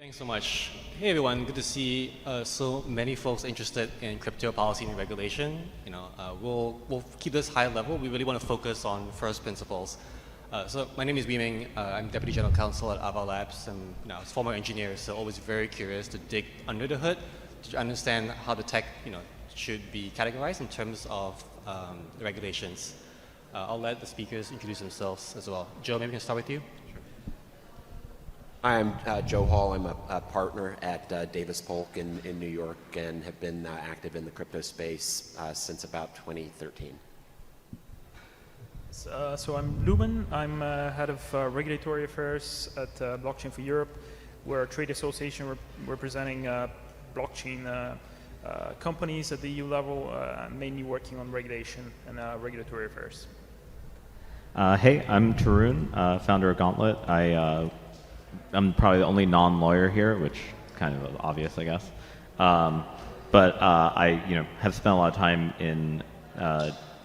Thanks so much. Hey everyone, good to see so many folks interested in crypto policy and regulation. We'll keep this high level. We really want to focus on first principles. So my name is Ming. I'm Deputy General Counsel at Avalanche, and I was a former engineer, so always very curious to dig under the hood to understand how the tech should be categorized in terms of the regulations. I'll let the speakers introduce themselves as well. Joe, maybe we can start with you. Hi, I'm Joe Hall. I'm a partner at Davis Polk in New York and have been active in the crypto space since about 2013. So I'm Luben. I'm head of regulatory affairs at Blockchain for Europe. We're a trade association representing blockchain companies at the EU level, mainly working on regulation and regulatory affairs. Hey, I'm Tarun, founder of Gauntlet. I'm probably the only non-lawyer here, which kind of obvious, I guess. But I, have spent a lot of time in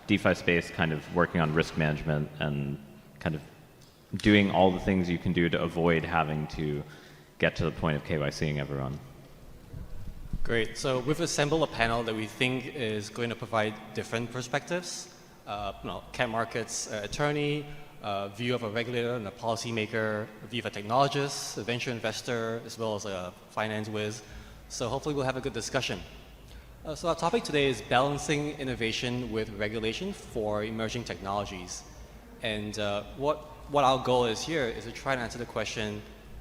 DeFi space, kind of working on risk management and kind of doing all the things you can do to avoid having to get to the point of KYCing everyone. Great. So we've assembled a panel that we think is going to provide different perspectives. Cap markets attorney, view of a regulator and a policymaker, a view of a technologist, a venture investor, as well as a finance whiz. So hopefully we'll have a good discussion. So our topic today is balancing innovation with regulation for emerging technologies. And what our goal is here is to try to answer the question,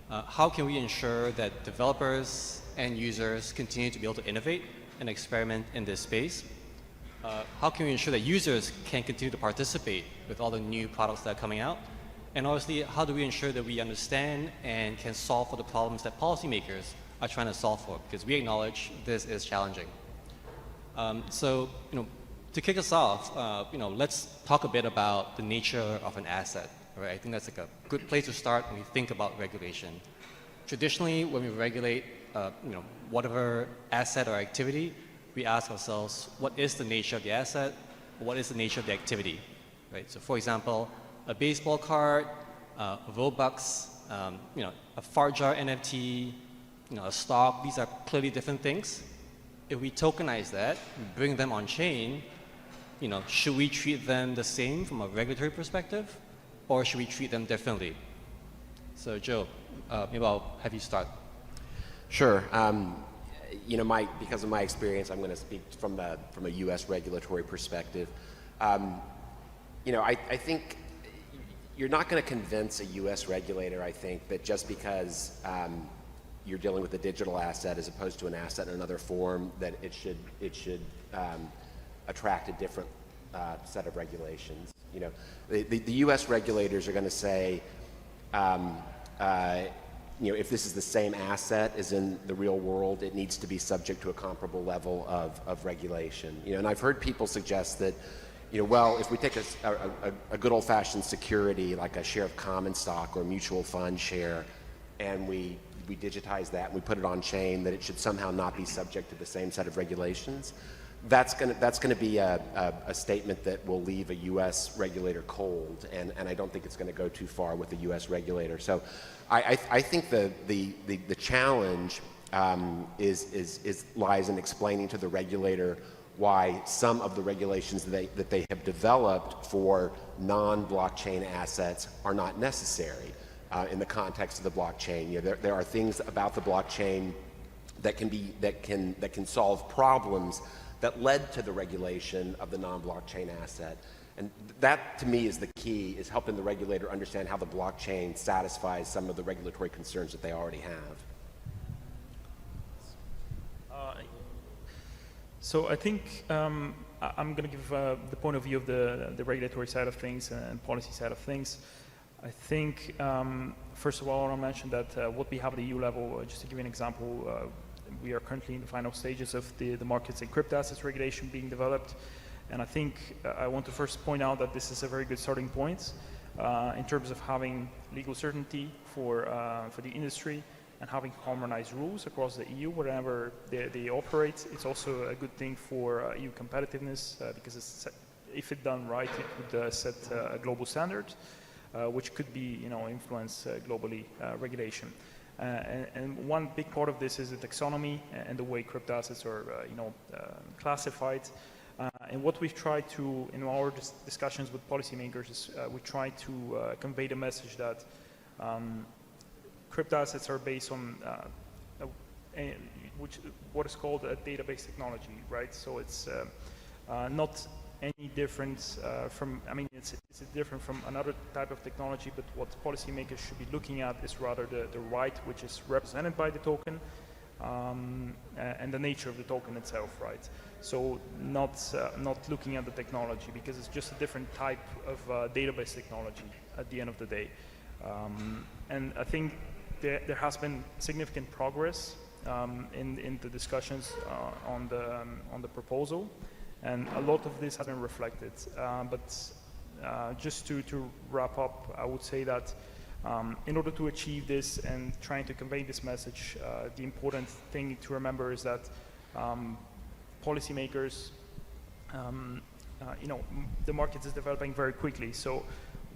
how can we ensure that developers and users continue to be able to innovate and experiment in this space? How can we ensure that users can continue to participate with all the new products that are coming out? And obviously, how do we ensure that we understand and can solve for the problems that policymakers are trying to solve for? Because we acknowledge this is challenging. So, to kick us off, let's talk a bit about the nature of an asset. Right? I think that's like a good place to start when we think about regulation. Traditionally, when we regulate, whatever asset or activity, we ask ourselves, what is the nature of the asset? What is the nature of the activity? Right? So for example, a baseball card, Robux, a fart jar NFT, a stock, these are clearly different things. If we tokenize that, bring them on chain, should we treat them the same from a regulatory perspective, or should we treat them differently? So Joe, maybe I'll have you start. Sure. Because of my experience, I'm going to speak from a U.S. regulatory perspective. I think you're not going to convince a U.S. regulator, I think, that just because you're dealing with a digital asset as opposed to an asset in another form, that it should attract a different set of regulations. The U.S. regulators are going to say, if this is the same asset as in the real world, it needs to be subject to a comparable level of regulation. And I've heard people suggest that, well, if we take a good old-fashioned security, like a share of common stock or a mutual fund share, and we digitize that and we put it on chain, that it should somehow not be subject to the same set of regulations. That's going to be a statement that will leave a U.S. regulator cold, and I don't think it's going to go too far with the U.S. regulator. So I think the challenge lies in explaining to the regulator why some of the regulations that they have developed for non-blockchain assets are not necessary in the context of the blockchain. There are things about the blockchain that can solve problems that led to the regulation of the non-blockchain asset. And that, to me, is the key, is helping the regulator understand how the blockchain satisfies some of the regulatory concerns that they already have. So I think I'm going to give the point of view of the regulatory side of things and policy side of things. I think, first of all, I want to mention that what we have at the EU level, just to give you an example, we are currently in the final stages of the markets and crypto assets regulation being developed. And I think I want to first point out that this is a very good starting point in terms of having legal certainty for the industry and having harmonized rules across the EU wherever they operate. It's also a good thing for EU competitiveness because if it's done right, it would set a global standard, which could be influence globally regulation. And one big part of this is the taxonomy and the way crypto assets are, classified. And what we've tried to, in our discussions with policymakers, is we try to convey the message that crypto assets are based on what is called a database technology, right? So it's not any different from, it's different from another type of technology, but what policymakers should be looking at is rather the right, which is represented by the token, and the nature of the token itself, right? So not looking at the technology, because it's just a different type of database technology at the end of the day. And I think there has been significant progress in the discussions on the proposal, and a lot of this has been reflected. But just to wrap up, I would say that in order to achieve this and trying to convey this message, the important thing to remember is that policymakers, the market is developing very quickly. So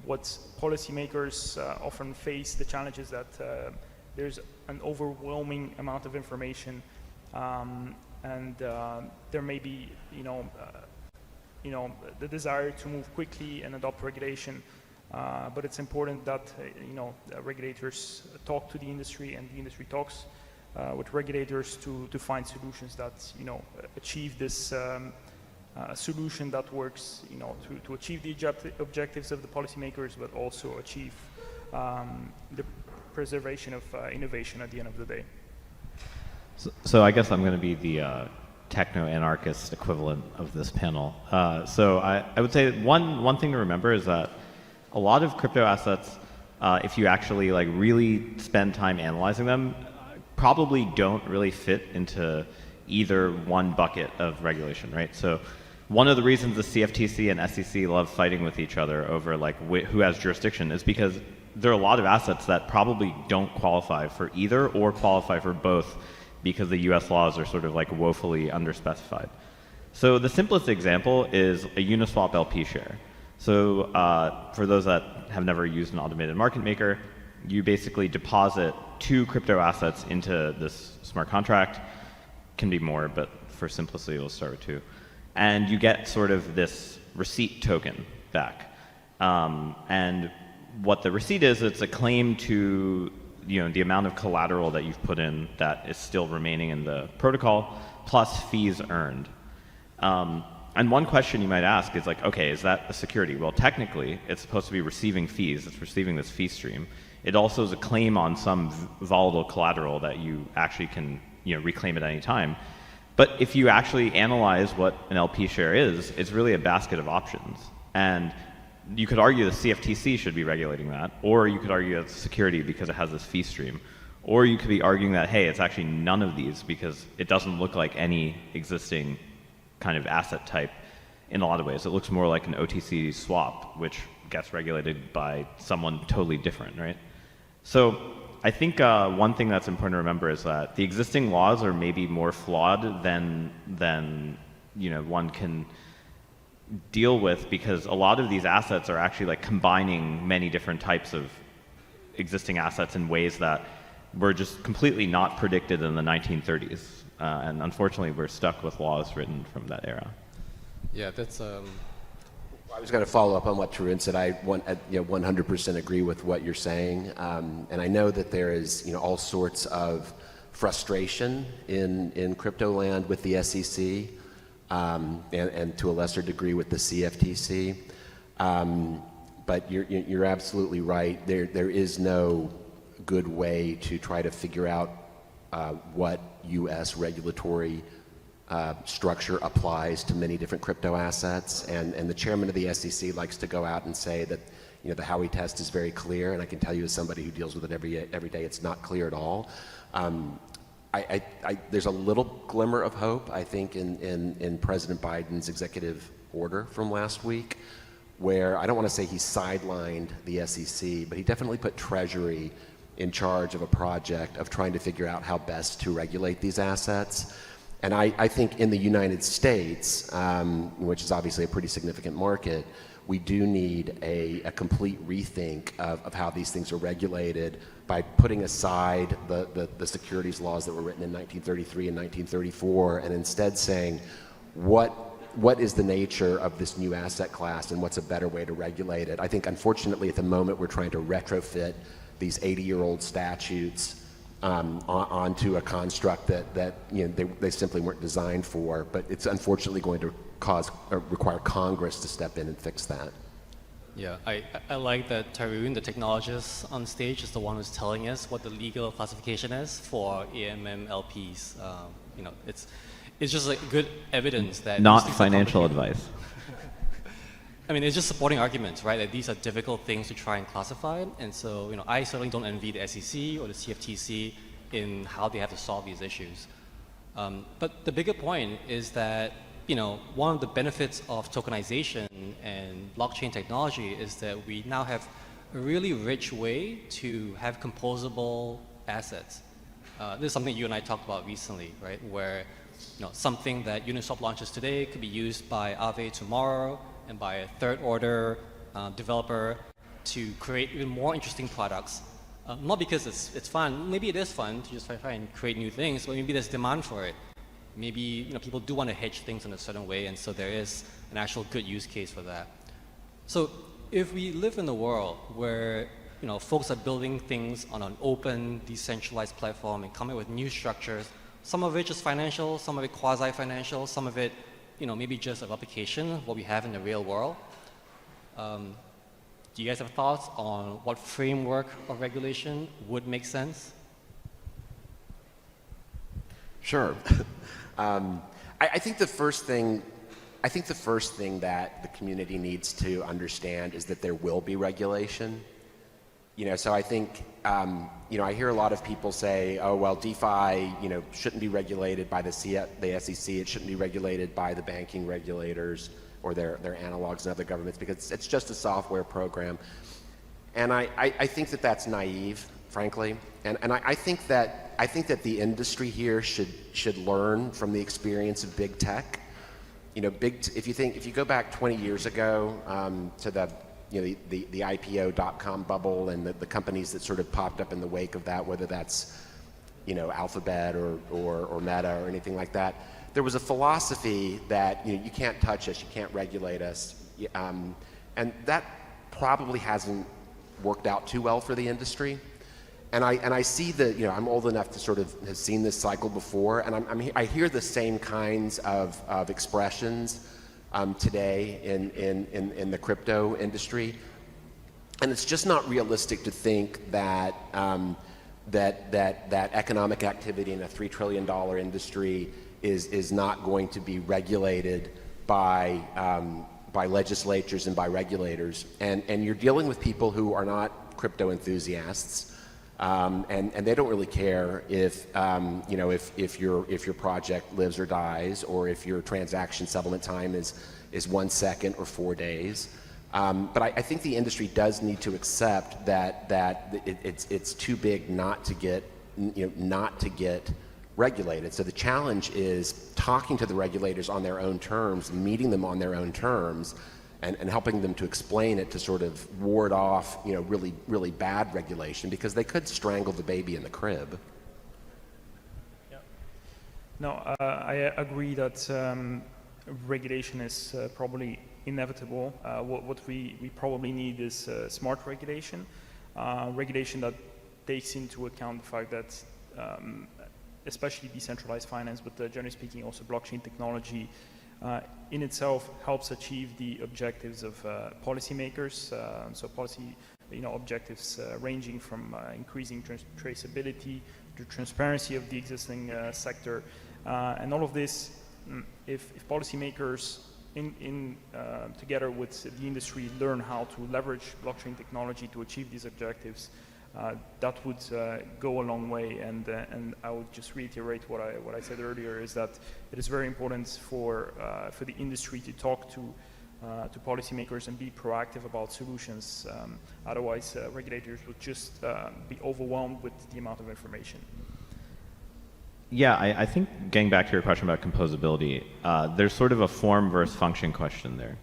what policymakers often face, the challenge is that there's an overwhelming amount of information, and there may be, the desire to move quickly and adopt regulation. But it's important that regulators talk to the industry, and the industry talks with regulators to find solutions that achieve this solution that works, to achieve the objectives of the policymakers, but also achieve the preservation of innovation at the end of the day. So I guess I'm going to be the techno-anarchist equivalent of this panel. So I would say one thing to remember is that a lot of crypto assets, if you actually really spend time analyzing them, probably don't really fit into either one bucket of regulation, right? So one of the reasons the CFTC and SEC love fighting with each other over who has jurisdiction is because there are a lot of assets that probably don't qualify for either or qualify for both, because the US laws are sort of woefully underspecified. So the simplest example is a Uniswap LP share. So for those that have never used an automated market maker, you basically deposit 2 crypto assets into this smart contract. Can be more, but for simplicity, we'll start with 2. And you get sort of this receipt token back. And what the receipt is, it's a claim to the amount of collateral that you've put in that is still remaining in the protocol, plus fees earned. And one question you might ask is okay, is that a security? Well, technically, it's supposed to be receiving fees. It's receiving this fee stream. It also is a claim on some volatile collateral that you actually can reclaim at any time. But if you actually analyze what an LP share is, it's really a basket of options. And you could argue the CFTC should be regulating that, or you could argue it's security because it has this fee stream, or you could be arguing that, hey, it's actually none of these because it doesn't look like any existing kind of asset type in a lot of ways. It looks more like an OTC swap, which gets regulated by someone totally different, right? So I think one thing that's important to remember is that the existing laws are maybe more flawed than one can deal with, because a lot of these assets are actually combining many different types of existing assets in ways that were just completely not predicted in the 1930s. And unfortunately, we're stuck with laws written from that era. Yeah, that's... I was going to follow up on what Tarun said. I 100% agree with what you're saying. And I know that there is all sorts of frustration in crypto land with the SEC. And to a lesser degree with the CFTC. But you're absolutely right. There is no good way to try to figure out what U.S. regulatory structure applies to many different crypto assets. And the chairman of the SEC likes to go out and say that the Howey Test is very clear, and I can tell you as somebody who deals with it every day, it's not clear at all. There's a little glimmer of hope, I think, in President Biden's executive order from last week, where I don't want to say he sidelined the SEC, but he definitely put Treasury in charge of a project of trying to figure out how best to regulate these assets. And I think in the United States, which is obviously a pretty significant market, we do need a complete rethink of how these things are regulated by putting aside the securities laws that were written in 1933 and 1934 and instead saying, what is the nature of this new asset class and what's a better way to regulate it? I think unfortunately at the moment we're trying to retrofit these 80-year-old statutes onto a construct that they simply weren't designed for, but it's unfortunately going to require Congress to step in and fix that. Yeah, I like that Tarun, the technologist on stage, is the one who's telling us what the legal classification is for AMM LPs. It's just like good evidence that not financial advice. I mean, it's just supporting arguments, right? That these are difficult things to try and classify, and so I certainly don't envy the SEC or the CFTC in how they have to solve these issues. But the bigger point is that one of the benefits of tokenization and blockchain technology is that we now have a really rich way to have composable assets. This is something you and I talked about recently, right? Where something that Uniswap launches today could be used by Aave tomorrow and by a third order developer to create even more interesting products. Not because it's fun, maybe it is fun to just try and create new things, but maybe there's demand for it. Maybe people do want to hedge things in a certain way, and so there is an actual good use case for that. So if we live in a world where folks are building things on an open, decentralized platform and coming up with new structures, some of which is financial, some of it quasi-financial, some of it maybe just a replication of what we have in the real world. Do you guys have thoughts on what framework of regulation would make sense? Sure. I think the first thing that the community needs to understand is that there will be regulation. So I think I hear a lot of people say, oh well, DeFi shouldn't be regulated by the SEC. It shouldn't be regulated by the banking regulators or their analogs and other governments because it's just a software program. And I think that that's naive, frankly. And I think that the industry here should learn from the experience of big tech. If you go back 20 years ago to the IPO .com bubble and the companies that sort of popped up in the wake of that, whether that's Alphabet or Meta or anything like that, there was a philosophy that you can't touch us, you can't regulate us, and that probably hasn't worked out too well for the industry. And I see that I'm old enough to sort of have seen this cycle before, and I hear the same kinds of expressions today in the crypto industry, and it's just not realistic to think that that economic activity in a $3 trillion industry is not going to be regulated by legislatures and by regulators, and you're dealing with people who are not crypto enthusiasts. And they don't really care if your project lives or dies, or if your transaction settlement time is 1 second or 4 days. But I think the industry does need to accept that it's too big not to get regulated. So the challenge is talking to the regulators on their own terms, meeting them on their own terms, and helping them to explain it to sort of ward off, really, really bad regulation, because they could strangle the baby in the crib. Yeah. No, I agree that regulation is probably inevitable. What we probably need is smart regulation, regulation that takes into account the fact that especially decentralized finance, but generally speaking also blockchain technology in itself helps achieve the objectives of policymakers. So policy, objectives ranging from increasing traceability to transparency of the existing sector, and all of this. If policymakers together with the industry learn how to leverage blockchain technology to achieve these objectives, that would go a long way. And I would just reiterate what I said earlier, is that it is very important for the industry to talk to policymakers and be proactive about solutions. Otherwise, regulators would just be overwhelmed with the amount of information. Yeah, I think getting back to your question about composability, there's sort of a form versus function question there.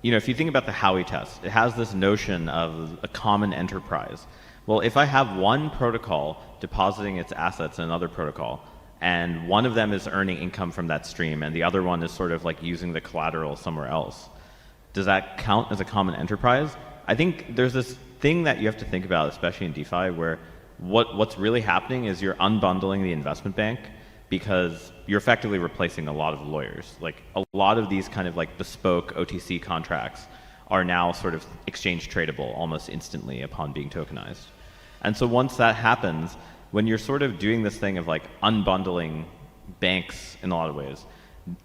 if you think about the Howey Test, it has this notion of a common enterprise. Well, if I have one protocol depositing its assets in another protocol, and one of them is earning income from that stream, and the other one is sort of like using the collateral somewhere else, does that count as a common enterprise? I think there's this thing that you have to think about, especially in DeFi, where what's really happening is you're unbundling the investment bank because you're effectively replacing a lot of lawyers. Like a lot of these kind of like bespoke OTC contracts are now sort of exchange tradable almost instantly upon being tokenized. And so once that happens, when you're sort of doing this thing of like unbundling banks in a lot of ways,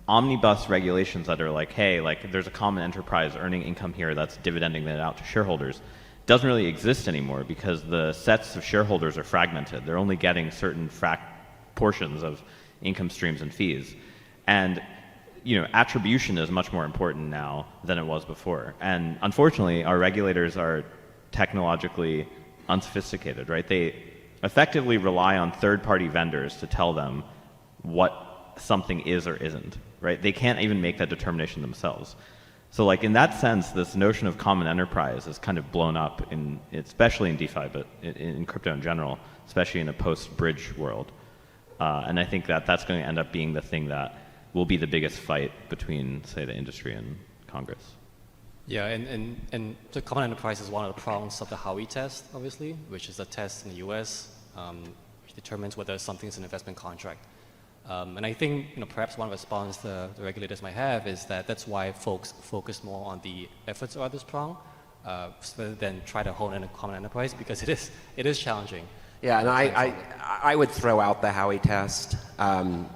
omnibus regulations that are like, hey, like there's a common enterprise earning income here that's dividending that out to shareholders, doesn't really exist anymore because the sets of shareholders are fragmented. They're only getting certain portions of income streams and fees. And attribution is much more important now than it was before. And unfortunately, our regulators are technologically unsophisticated, right? They effectively rely on third-party vendors to tell them what something is or isn't, right? They can't even make that determination themselves. So like in that sense, this notion of common enterprise is kind of blown up, especially in DeFi, but in crypto in general, especially in a post-bridge world. And I think that that's going to end up being the thing that will be the biggest fight between, say, the industry and Congress. Yeah, and the common enterprise is one of the prongs of the Howey Test, obviously, which is a test in the US, which determines whether something is an investment contract. And I think perhaps one response the regulators might have is that that's why folks focus more on the efforts of this prong rather than try to hone in a common enterprise, because it is challenging. Yeah, and I would throw out the Howey Test.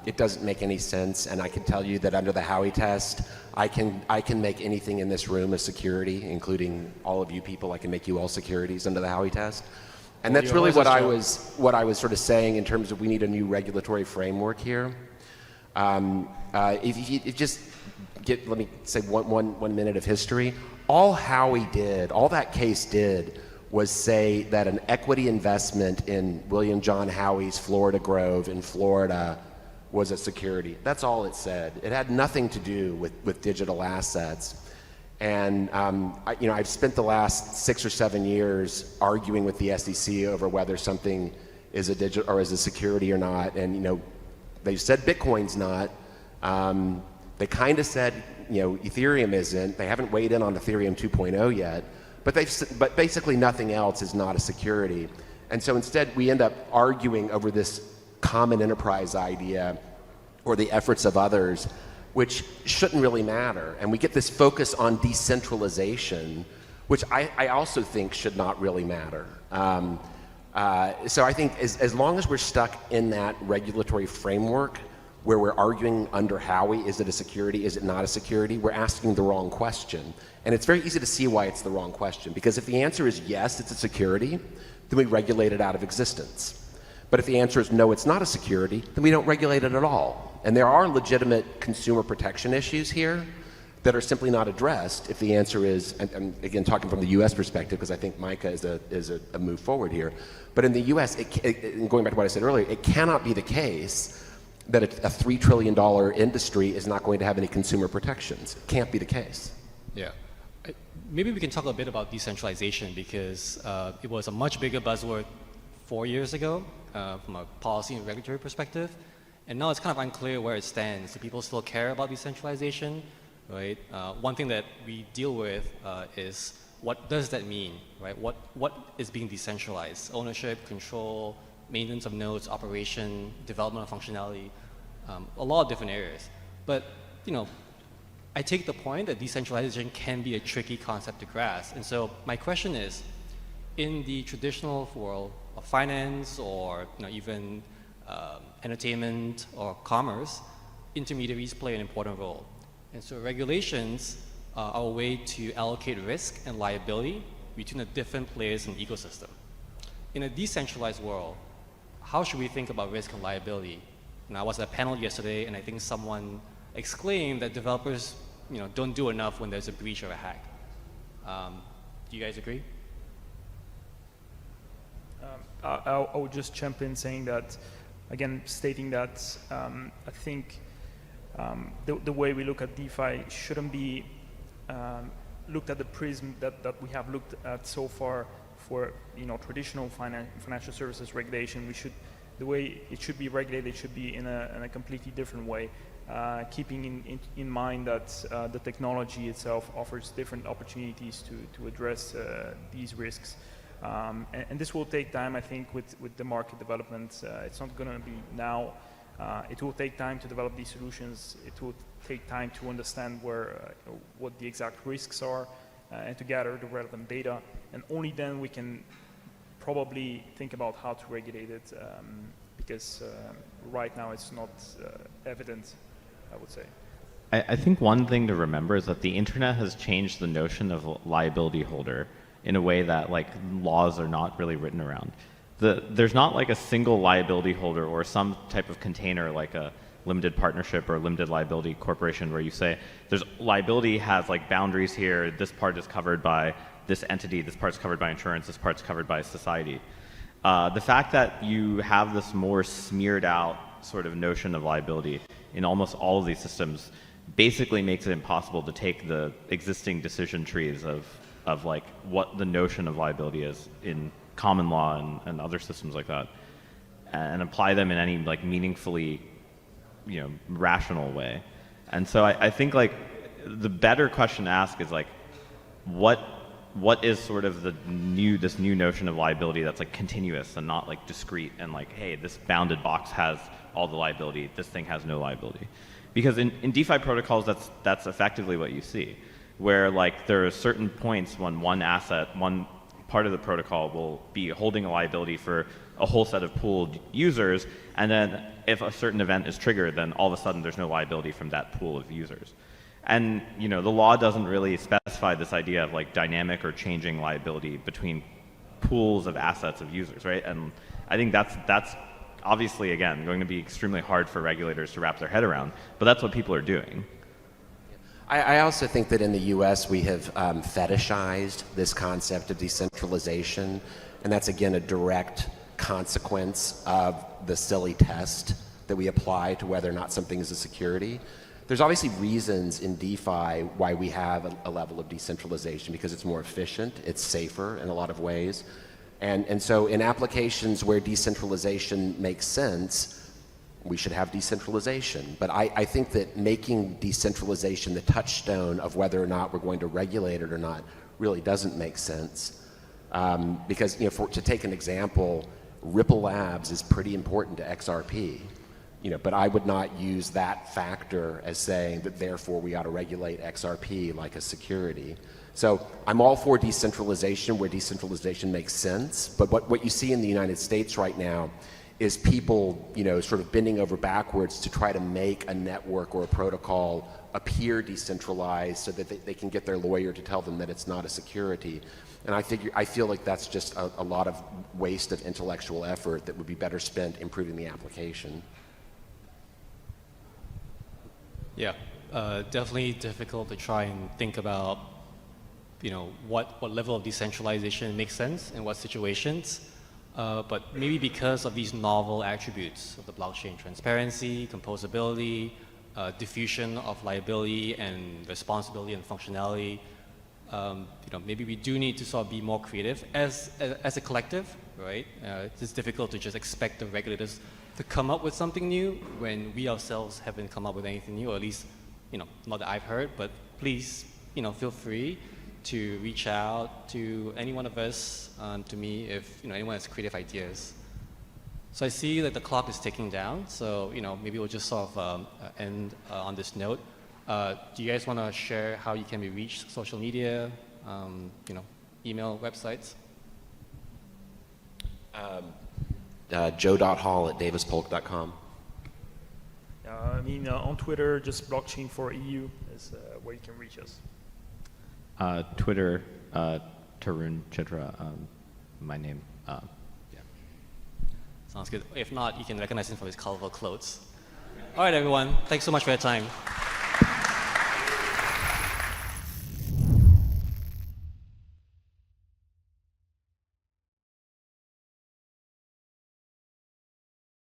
It doesn't make any sense, and I can tell you that under the Howey Test, I can make anything in this room a security, including all of you people. I can make you all securities under the Howey Test. And that's really what I was sort of saying in terms of we need a new regulatory framework here. If you just let me say one minute of history. All Howey did, all that case did, was say that an equity investment in William John Howey's Florida Grove in Florida was a security. That's all it said. It had nothing to do with digital assets. And I've spent the last 6 or 7 years arguing with the SEC over whether something is a digital or is a security or not. And they said Bitcoin's not. They kind of said Ethereum isn't. They haven't weighed in on Ethereum 2.0 yet. But basically nothing else is not a security. And so instead we end up arguing over this common enterprise idea or the efforts of others, which shouldn't really matter. And we get this focus on decentralization, which I also think should not really matter. So I think as long as we're stuck in that regulatory framework where we're arguing under Howey, is it a security, is it not a security, we're asking the wrong question. And it's very easy to see why it's the wrong question, because if the answer is yes, it's a security, then we regulate it out of existence. But if the answer is no, it's not a security, then we don't regulate it at all. And there are legitimate consumer protection issues here that are simply not addressed if the answer is, and again talking from the US perspective, because I think MiCA is a move forward here, but in the US, going back to what I said earlier, it cannot be the case that a $3 trillion industry is not going to have any consumer protections. It can't be the case. Yeah. Maybe we can talk a bit about decentralization, because it was a much bigger buzzword 4 years ago from a policy and regulatory perspective. And now it's kind of unclear where it stands. Do people still care about decentralization, right? One thing that we deal with is what does that mean, right? What is being decentralized? Ownership, control, maintenance of nodes, operation, development of functionality, a lot of different areas. But, I take the point that decentralization can be a tricky concept to grasp. And so my question is, in the traditional world of finance or even entertainment or commerce, intermediaries play an important role. And so regulations are a way to allocate risk and liability between the different players in the ecosystem. In a decentralized world, how should we think about risk and liability? I was at a panel yesterday, and I think someone exclaimed that developers don't do enough when there's a breach or a hack. Do you guys agree? I would just jump in saying that, again, stating that I think the way we look at DeFi shouldn't be looked at the prism that we have looked at so far for traditional financial services regulation, the way it should be regulated should be in a completely different way, keeping in mind that the technology itself offers different opportunities to address these risks. And this will take time, I think, with the market development. It's not going to be now. It will take time to develop these solutions. It will take time to understand what the exact risks are and to gather the relevant data. And only then we can probably think about how to regulate it, because right now it's not evident, I would say. I think one thing to remember is that the internet has changed the notion of liability holder in a way that like laws are not really written around. There's not like a single liability holder or some type of container like a limited partnership or limited liability corporation where you say there's liability has like boundaries here, this part is covered by this entity, this part's covered by insurance, this part's covered by society. The fact that you have this more smeared out sort of notion of liability in almost all of these systems basically makes it impossible to take the existing decision trees of like what the notion of liability is in common law and other systems like that and apply them in any like meaningfully rational way. And so I think like the better question to ask is like what is sort of this new notion of liability that's like continuous and not like discrete and like, hey, this bounded box has all the liability, this thing has no liability. Because in DeFi protocols, that's effectively what you see, where like there are certain points when one part of the protocol will be holding a liability for a whole set of pooled users, and then if a certain event is triggered, then all of a sudden there's no liability from that pool of users. And the law doesn't really specify this idea of like dynamic or changing liability between pools of assets of users, right? And I think that's obviously, again, going to be extremely hard for regulators to wrap their head around, but that's what people are doing. I also think that in the US we have fetishized this concept of decentralization, and that's again a direct consequence of the silly test that we apply to whether or not something is a security. There's obviously reasons in DeFi why we have a level of decentralization, because it's more efficient, it's safer in a lot of ways. And so in applications where decentralization makes sense, we should have decentralization. But I think that making decentralization the touchstone of whether or not we're going to regulate it or not really doesn't make sense. Because to take an example, Ripple Labs is pretty important to XRP. But I would not use that factor as saying that therefore we ought to regulate XRP like a security. So I'm all for decentralization where decentralization makes sense, but what you see in the United States right now is people, sort of bending over backwards to try to make a network or a protocol appear decentralized so that they can get their lawyer to tell them that it's not a security. And I feel like that's just a lot of waste of intellectual effort that would be better spent improving the application. Yeah, definitely difficult to try and think about, what level of decentralization makes sense in what situations. But maybe because of these novel attributes of the blockchain, transparency, composability, diffusion of liability and responsibility and functionality, maybe we do need to sort of be more creative as a collective, right? It's difficult to just expect the regulators to come up with something new when we ourselves haven't come up with anything new, or at least, not that I've heard, but please, feel free to reach out to any one of us, to me, if anyone has creative ideas. So I see that the clock is ticking down, so maybe we'll just sort of end on this note. Do you guys want to share how you can be reached, social media, email, websites? joe.hall@davispolk.com. On Twitter, just blockchain for EU is where you can reach us. Twitter, Tarun Chitra, my name. Yeah. Sounds good. If not, you can recognize him from his colorful clothes. All right, everyone. Thanks so much for your time.